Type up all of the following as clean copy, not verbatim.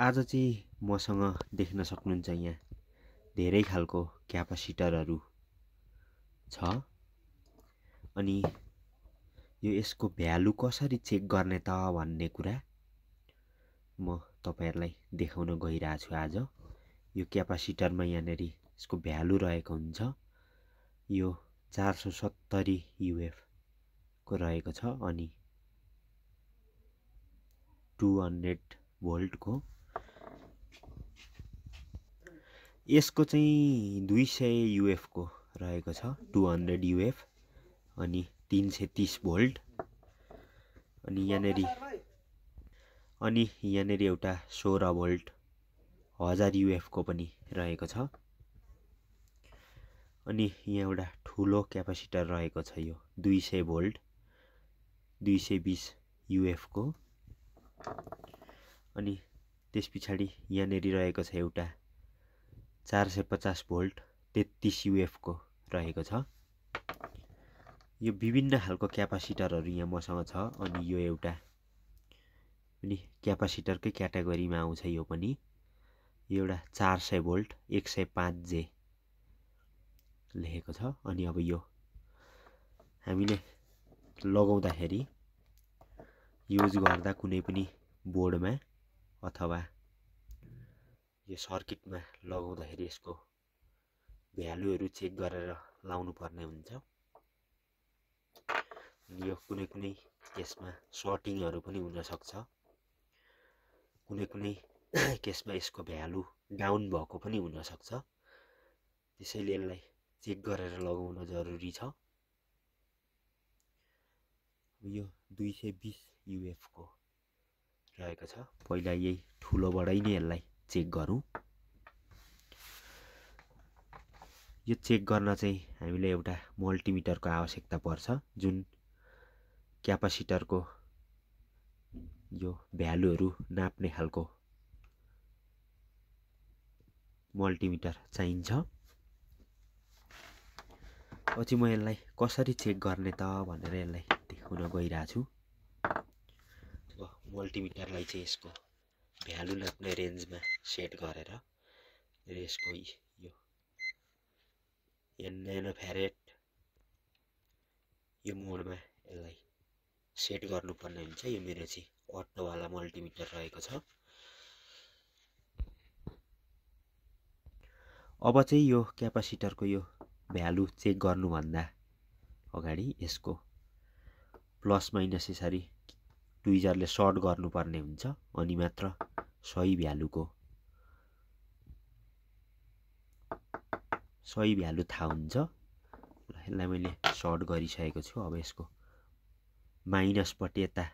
आज चाहिँ मसँग देख्न सक्नुहुन्छ यहाँ धेरै खालको क्यापासिटरहरू छ अनि यो यसको भ्यालु कसरी चेक गर्ने त भन्ने कुरा म तपाईहरुलाई देखाउन गइरहेको छु। आज यो क्यापासिटरमा यहाँनेरि यसको भ्यालु रहेको हुन्छ। यो 470 युएफ को रहेको छ अनि 200 भोल्ट को यसको चाहिँ 200 युएफ को रहेको छ 200 युएफ अनि 330 भोल्ट अनि यहाँनेरि एउटा 16 भोल्ट 1000 युएफ को पनि रहेको छ अनि यहाँ एउटा ठुलो क्यापासिटर रहेको छ यो 200 भोल्ट 220 युएफ को अनि त्यसपछि यहाँनेरि रहेको छ एउटा 450 भोल्ट 33 युएफ को रहेको छ। यो विभिन्न खालको क्यापासिटरहरु यहाँ मसँग छ अनि यो एउटा पनि क्यापासिटरकै क्याटेगोरीमा आउँछ। यो पनि यो एउटा 400 भोल्ट 105 जे लेखेको छ अनि अब यो हामीले लगाउँदाखेरि युज गर्दा कुनै पनि बोर्डमा अथवा यो सर्किटमा लगाउँदाखेरि यसको भ्यालुहरु चेक गरेर लाउनु पर्ने हुन्छ। यो कुनै केसमा सर्टिङहरु पनि हुन सक्छ। कुनै केसमा यसको भ्यालु डाउन भएको पनि हुन सक्छ। त्यसैले यसलाई चेक गरेर लगाउन जरुरी छ। यो 220 युएफ को रहेको छ। पहिला यही ठुलोबाटै नै यसलाई चेक गरौँ। यो चेक गर्न चाहिँ हामीले एउटा मल्टिमिटरको आवश्यकता पर्छ जुन क्यापासिटरको यो भ्यालुहरु नाप्ने खालको मल्टिमिटर चाहिन्छ। पछि म यसलाई कसरी चेक गर्ने त भनेर यसलाई देखाउन गइरहेको छु। मल्टिमिटरलाई चाहिँ यसको भ्यालु नाप्ने रेन्जमा सेट गरेर यसको यो न्यानो फ्यारेड यो मोडमा यसलाई सेट गर्नुपर्ने हुन्छ। यो मेरो चाहिँ अटो वाला मल्टिमिटर रहेको छ। अब चाहिँ यो क्यापासिटरको यो भ्यालु चेक गर्नुभन्दा अगाडि यसको प्लस माइनस यसरी ट्विजरले सर्ट गर्नुपर्ने हुन्छ अनि मात्र सही भ्यालु थाहा हुन्छ। यसलाई मैले सर्ट गरिसकेको छु। अब यसको माइनस पट्टि यता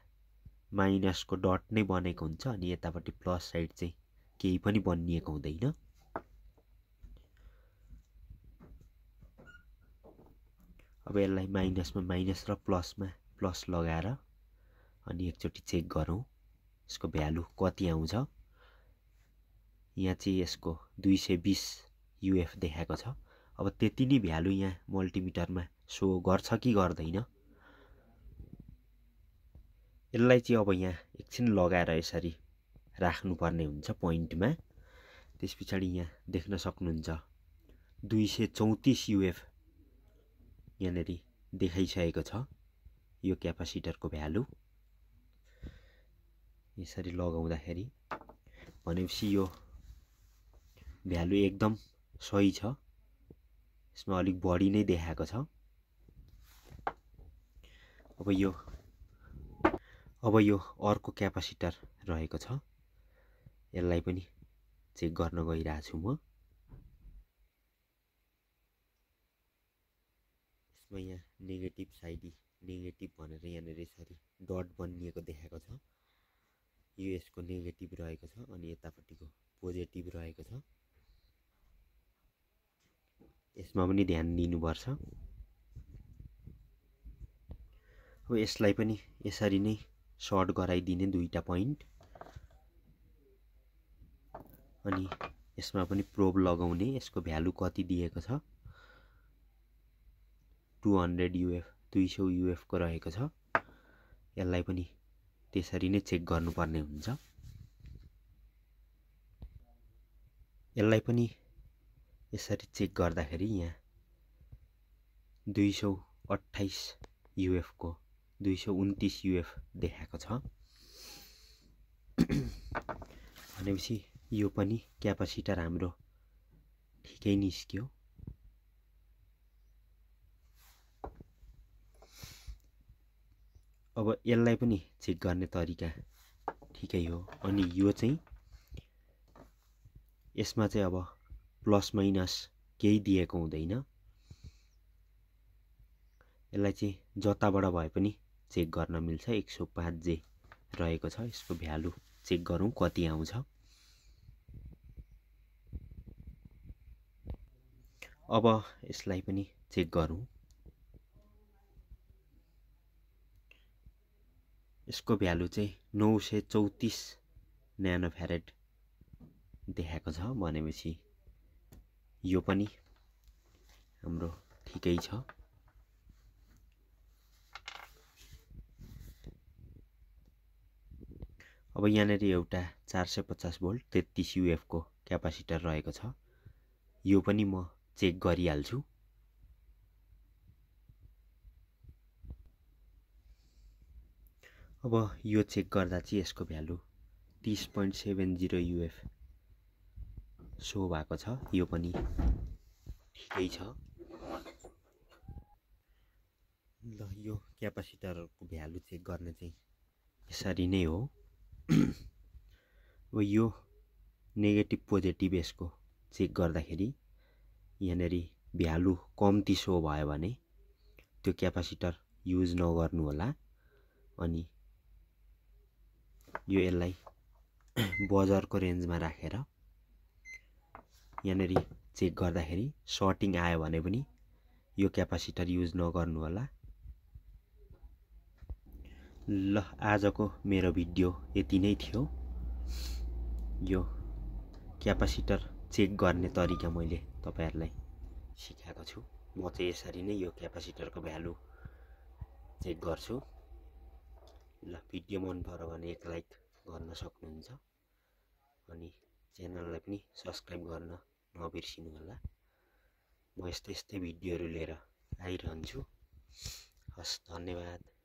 माइनसको डट नै बनेको हुन्छ अनि यतापट्टि प्लस साइड चाहिँ केही पनि बनिएको हुँदैन। अब यसलाई माइनसमा माइनस र प्लसमा प्लस लगाएर अनि एकचोटी चेक गरौँ यसको भ्यालु कति आउँछ। यहाँ चाहिँ यसको 220 युएफ देखाएको छ। अब त्यति नै भ्यालु यहाँ मल्टिमिटरमा शो गर्छ कि गर्दैन यसलाई चाहिँ अब यहाँ एकछिन लगाएर यसरी राख्नुपर्ने हुन्छ पोइन्टमा। त्यसपछि यहाँ देख्न सक्नुहुन्छ 234 युएफ यहाँनेरि देखाइसकेको छ यो क्यापासिटरको भ्यालु। यसरी लगाउँदाखेरि भनेपछि यो भ्यालु एकदम सही छ। यसमा अलिक बढी नै देखाएको छ। अब यो अर्को क्यापासिटर रहेको छ। यसलाई पनि चेक गर्न गइरहेको छु म। यसमा यहाँ नेगेटिभ साइड नेगेटिभ भनेर यहाँनेर यसरी डट बनिएको देखाएको छ। यो यसको नेगेटिभ रहेको छ अनि यतापट्टिको पोजिटिभ रहेको छ। यसमा पनि ध्यान दिनुपर्छ। अब यसलाई पनि यसरी नै सर्ट गराइदिने दुईटा पोइन्ट अनि यसमा पनि प्रोब लगाउने। यसको भ्यालु कति दिएको छ 200 युएफ 200 युएफ को रहेको छ। यसलाई पनि त्यसरी नै चेक गर्नुपर्ने हुन्छ। यसलाई पनि यसरी चेक गर्दाखेरि यहाँ 228 UF को 229 UF देखाएको छ। भनेपछि यो पनि क्यापासिटर हाम्रो ठिकै निस्क्यो। अब यसलाई पनि चेक गर्ने तरिका ठिकै हो। अनि यो चाहिँ यसमा चाहिँ अब प्लस माइनस केही दिएको हुँदैन। यसलाई चाहिँ जताबाट भए पनि चेक गर्न मिल्छ। 105 जे रहेको छ। यसको भ्यालु चेक गरौँ कति आउँछ। अब यसलाई पनि चेक गरौँ। यसको भ्यालु चाहिँ 934 न्यानो फ्यारेड देखाएको छ। भनेपछि यो पनि हाम्रो ठिकै छ। अब यहाँनिर एउटा 450 भोल्ट 33 UF को क्यापासिटर रहेको छ। यो पनि म चेक गरिहाल्छु। अब यो चेक गर्दा चाहिँ यसको भ्यालु 30.70 UF सो भएको छ। यो पनि ठिकै छ। ल यो क्यापासिटरको भ्यालु चेक गर्ने चाहिँ यसरी नै हो। अब यो नेगेटिभ पोजिटिभ यसको चेक गर्दाखेरि यहाँनिर भ्यालु कम्ती सो भयो भने त्यो क्यापासिटर युज नगर्नु होला। अनि यो यसलाई बजरको रेन्जमा राखेर यहाँनिर चेक गर्दाखेरि सर्टिङ आयो भने पनि यो क्यापासिटर युज नगर्नु होला। ल आजको मेरो भिडियो यति नै थियो। यो क्यापासिटर चेक गर्ने तरिका मैले तपाईहरुलाई सिकाएको छु। म चाहिँ यसरी नै यो क्यापासिटरको भ्यालु चेक गर्छु। ल भिडियो मन पर्यो भने एक लाइक गर्न सक्नुहुन्छ। अनि च्यानललाई पनि सब्स्क्राइब गर्न नबिर्सिनु होला। म यस्तै भिडियोहरु लिएर आइरहन्छु। हस्, धन्यवाद।